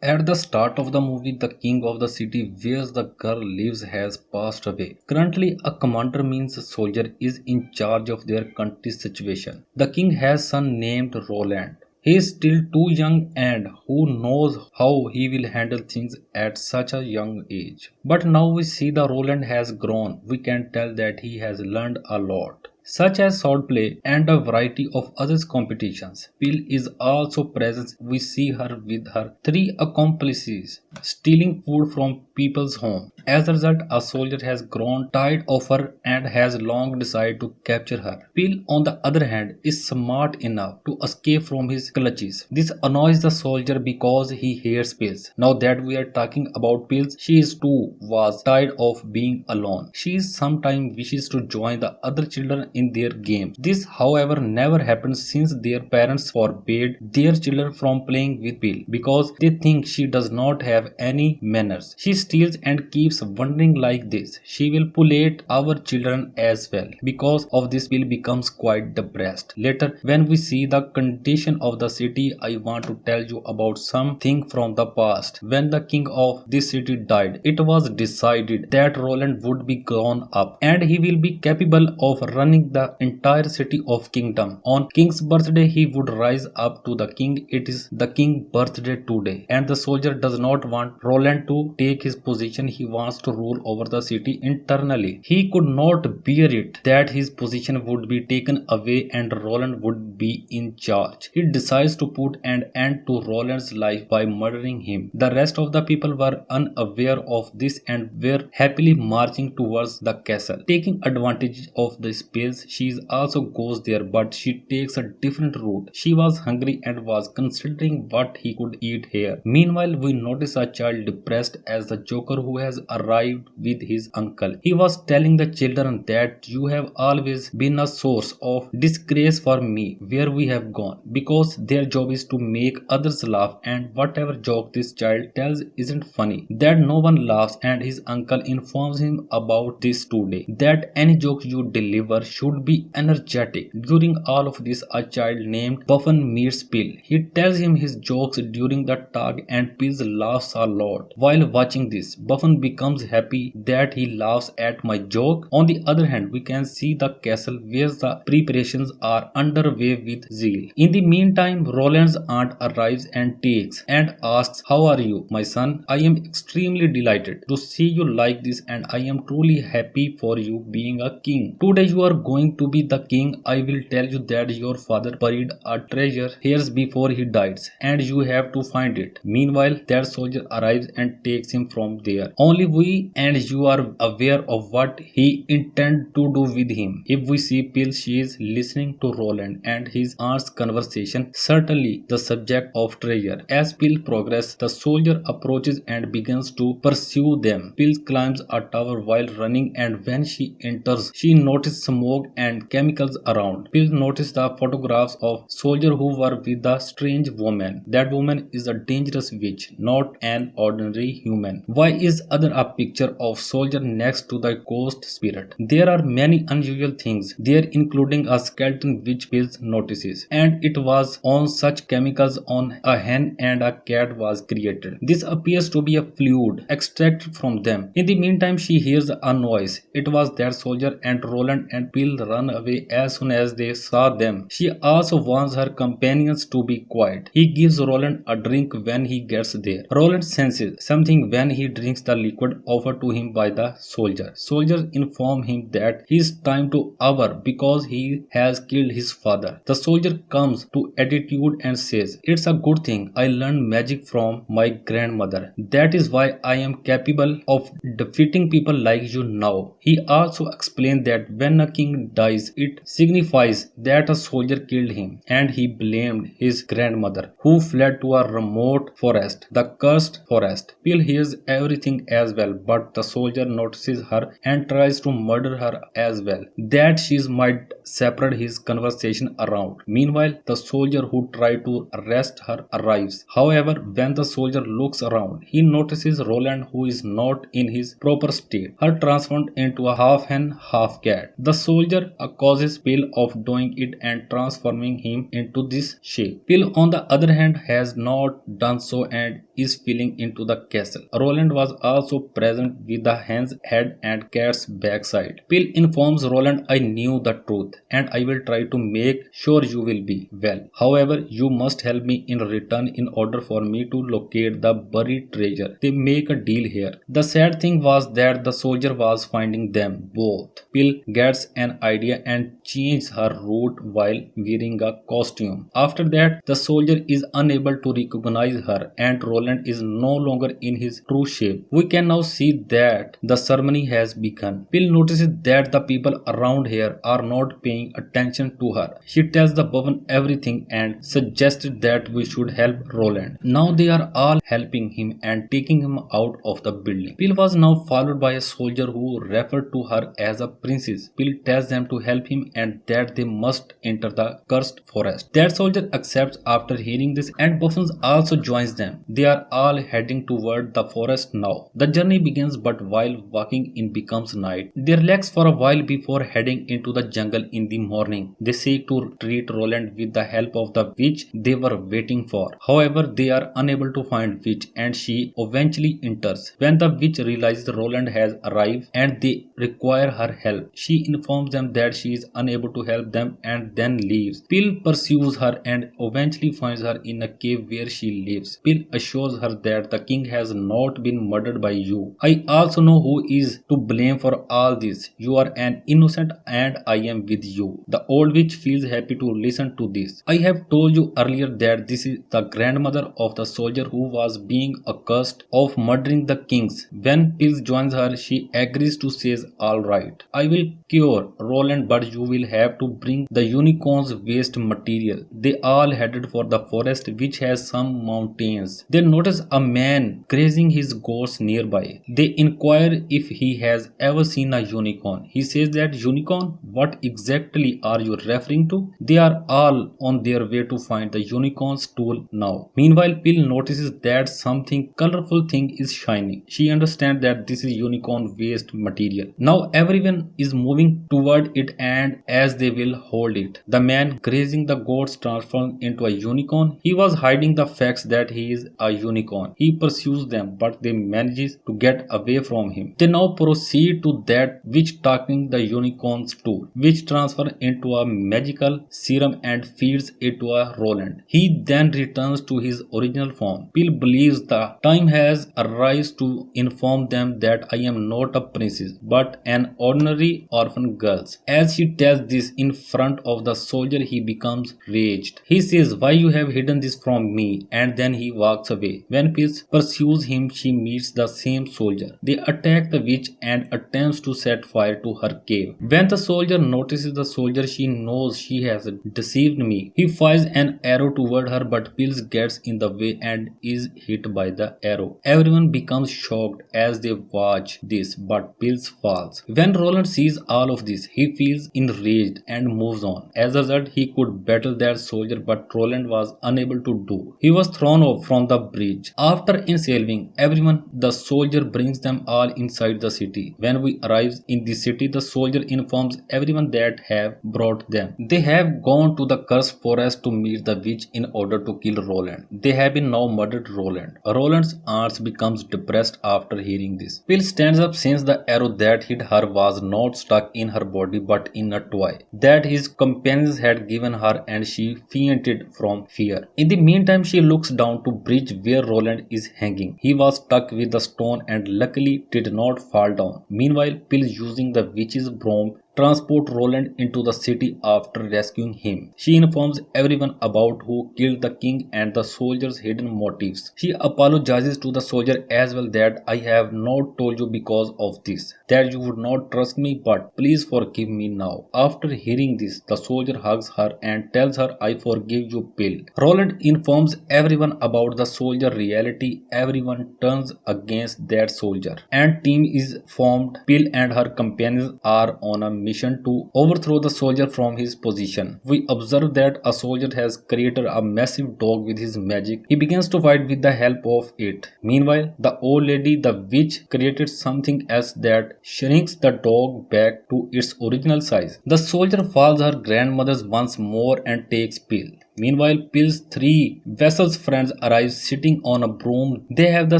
At the start of the movie, the king of the city where the girl lives has passed away. Currently, a commander means a soldier is in charge of their country's situation. The king has a son named Roland. He is still too young and who knows how he will handle things at such a young age. But now we see the Roland has grown. We can tell that he has learned a lot such as swordplay and a variety of other competitions. Pill is also present. We see her with her three accomplices stealing food from people's home. As a result, a soldier has grown tired of her and has long decided to capture her. Pill, on the other hand, is smart enough to escape from his clutches. This annoys the soldier because he hates pills. Now that we are talking about pills, she is too was tired of being alone. She sometimes wishes to join the other children in their games. This, however, never happens since their parents forbade their children from playing with Pill because they think she does not have any manners. She steals and keeps wondering like this. She will pullate our children as well. Because of this, Pill becomes quite depressed. Later, when we see the condition of the city, I want to tell you about something from the past. When the king of this city died, it was decided that Roland would be grown up and he will be capable of running the entire city of kingdom. On king's birthday, he would rise up to the king. It is the king's birthday today, and the soldier does not want Roland to take his position. He wants to rule over the city internally. He could not bear it that his position would be taken away and Roland would be in charge. He decides to put an end to Roland's life by murdering him. The rest of the people were unaware of this and were happily marching towards the castle. Taking advantage of the space, she also goes there, but she takes a different route. She was hungry and was considering what he could eat here. Meanwhile, we notice a child depressed as the Joker who has arrived with his uncle. He was telling the children that you have always been a source of disgrace for me where we have gone because their job is to make others laugh and whatever joke this child tells isn't funny. That no one laughs and his uncle informs him about this today. That any joke you deliver should be energetic. During all of this, a child named Buffon meets Pill. He tells him his jokes during the talk and Pill laughs a lot. While watching this, Buffon becomes happy that he laughs at my joke. On the other hand, we can see the castle where the preparations are underway with zeal. In the meantime, Roland's aunt arrives and takes and asks, "How are you, my son? I am extremely delighted to see you like this and I am truly happy for you being a king. Today you are going to be the king. I will tell you that your father buried a treasure years before he died and you have to find it." Meanwhile, that soldier arrives and takes him from there. Only we and you are aware of what he intends to do with him. If we see Pill, she is listening to Roland and his aunt's conversation, certainly the subject of treasure. As Pill progresses, the soldier approaches and begins to pursue them. Pill climbs a tower while running and when she enters, she notices smoke and chemicals around. Pill notices the photographs of soldiers who were with the strange woman. That woman is a dangerous witch, not an ordinary human. Why is other a picture of soldier next to the ghost spirit? There are many unusual things there, including a skeleton which Pill notices, and it was on such chemicals on a hen and a cat was created. This appears to be a fluid extracted from them. In the meantime, she hears a noise. It was that soldier and Roland and Pill run away as soon as they saw them. She also warns her companions to be quiet. He gives Roland a drink when he gets there. Roland senses something when he drinks the liquid offered to him by the soldier. Soldiers inform him that his time to hour because he has killed his father. The soldier comes to attitude and says, "It's a good thing I learned magic from my grandmother. That is why I am capable of defeating people like you now." He also explained that when a king dies, it signifies that a soldier killed him, and he blamed his grandmother, who fled to a remote forest, the cursed forest. Pill hears everything as well, but the soldier notices her and tries to murder her as well. That she might separate his conversation around. Meanwhile, the soldier who tried to arrest her arrives. However, when the soldier looks around, he notices Roland, who is not in his proper state, her transformed into a half-hen, half-cat. The soldier accuses Pill of doing it and transforming him into this shape. Pill, on the other hand, has not done so and is fleeing into the castle. Roland was also present with the hen's head and cat's backside. Pill informs Roland, I knew the truth and I will try to make sure you will be well. However, you must help me in return in order for me to locate the buried treasure. They make a deal here. The sad thing was that the soldier was finding them both. Pill gets an idea and changes her route while wearing a costume. After that, the soldier is unable to recognize her and Roland is no longer in his true shape. We can now see that the ceremony has begun. Pill notices that the people around here are not paying attention to her. She tells the woman everything and suggested that we should help Roland. Now they are all helping him and taking him out of the building. Pill was now followed by a soldier who referred to her as a princess. Pill tells them to help him and that they must enter the cursed forest. That soldier accepts after hearing this and Buffons also joins them. They are all heading toward the forest now. The journey begins, but while walking it becomes night. They relax for a while before heading into the jungle in the morning. They seek to treat Roland with the help of the witch they were waiting for. However, they are unable to find witch and she eventually enters. When the witch realizes Roland has arrived and they require her help, she informs them that she is unable to help them and then leaves. Pill pursues her and eventually finds her in a cave where she lives. Pill assures her that the king has not been murdered by you. I also know who is to blame for all this. You are an innocent and I am with you. The old witch feels happy to listen to this. I have told you earlier that this is the grandmother of the soldier who was being accused of murdering the kings. When Pill joins her, she agrees to say alright. I will cure Roland, but you will have to bring the unicorn's waste material. They all headed for the forest which has some mountains. They notice a man grazing his goats nearby. They inquire if he has ever seen a unicorn. He says that unicorn? What exactly are you referring to? They are all on their way to find the unicorn's stool now. Meanwhile, Pill notices that something colorful thing is shining. She understands that this is unicorn waste material. Now everyone is moving toward it and as they will hold it. The man grazing the goats transforms into a unicorn. He was hiding the facts that he is a unicorn. He pursues them but they manage to get away from him. They now proceed to that which talking the unicorn's stool, which transfers into a magical serum and feeds it to a Roland. He then returns to his original form. Pill believes the time has arrived to inform them that I am not a princess but an ordinary orphan girl. As she tells this in front of the soldier, he becomes raged. He says, why you have hidden this from me? And then he walks away. When Pill pursues him, she meets the same soldier. They attack the witch and attempts to set fire to her cave. When the soldier notices the soldier, she knows she has deceived me. He fires an arrow toward her but Pill gets in the way and is hit by the arrow. Everyone becomes shocked as they watch this but Pill falls. When Roland sees all of this, he feels enraged and moves on. As a result, he could battle that soldier but Roland was unable to do. He was thrown off from the bridge. After enslaving everyone, the soldier brings them all inside the city. When we arrive in the city, the soldier informs everyone that have brought them. They have gone to the cursed forest to meet the witch in order to kill Roland. They have been now murdered Roland. Roland's aunt becomes depressed after hearing this. Pill stands up since the arrow that hit her was not stuck in her body but in a toy that his companions had given her and she fainted from fear. In the meantime, she looks down to bridge where Roland is hanging. He was stuck with the stone and luckily did not fall down. Meanwhile, Pill using the witch's broom transport Roland into the city after rescuing him. She informs everyone about who killed the king and the soldier's hidden motives. She apologizes to the soldier as well that I have not told you because of this, that you would not trust me, but please forgive me now. After hearing this, the soldier hugs her and tells her I forgive you, Bill. Roland informs everyone about the soldier reality. Everyone turns against that soldier and team is formed. Bill and her companions are on a mission to overthrow the soldier from his position. We observe that a soldier has created a massive dog with his magic. He begins to fight with the help of it. Meanwhile, the old lady, the witch, created something else that shrinks the dog back to its original size. The soldier falls her grandmother's once more and takes Bill. Meanwhile, Pill's three vessel's friends arrive sitting on a broom. They have the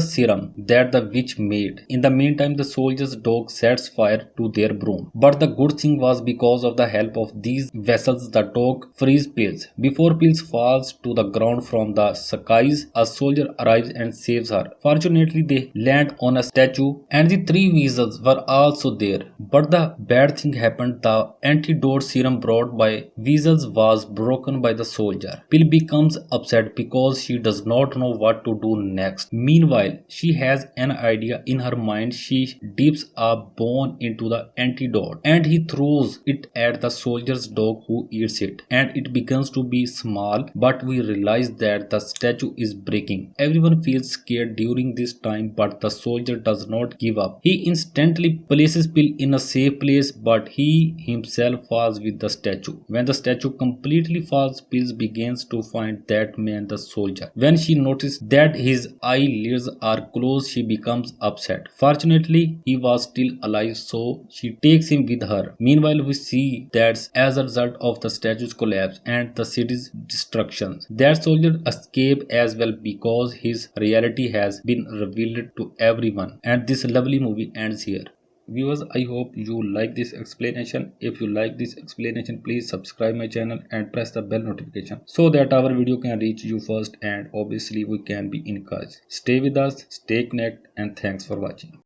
serum that the witch made. In the meantime, the soldier's dog sets fire to their broom. But the good thing was because of the help of these vessels, the dog frees Pills. Before Pills falls to the ground from the skies, a soldier arrives and saves her. Fortunately, they land on a statue and the three weasels were also there. But the bad thing happened. The antidote serum brought by weasels was broken by the soldier. Pill becomes upset because she does not know what to do next. Meanwhile, she has an idea in her mind. She dips a bone into the antidote and he throws it at the soldier's dog who eats it. And it begins to be small, but we realize that the statue is breaking. Everyone feels scared during this time, but the soldier does not give up. He instantly places Pill in a safe place, but he himself falls with the statue. When the statue completely falls, Pill begins to find that man, the soldier. When she notices that his eyelids are closed, she becomes upset. Fortunately, he was still alive, so she takes him with her. Meanwhile, we see that as a result of the statue's collapse and the city's destruction, that soldier escapes as well because his reality has been revealed to everyone. And this lovely movie ends here. Viewers, I hope you like this explanation. If you like this explanation, please subscribe my channel and press the bell notification so that our video can reach you first and obviously we can be encouraged. Stay with us, stay connected, and thanks for watching.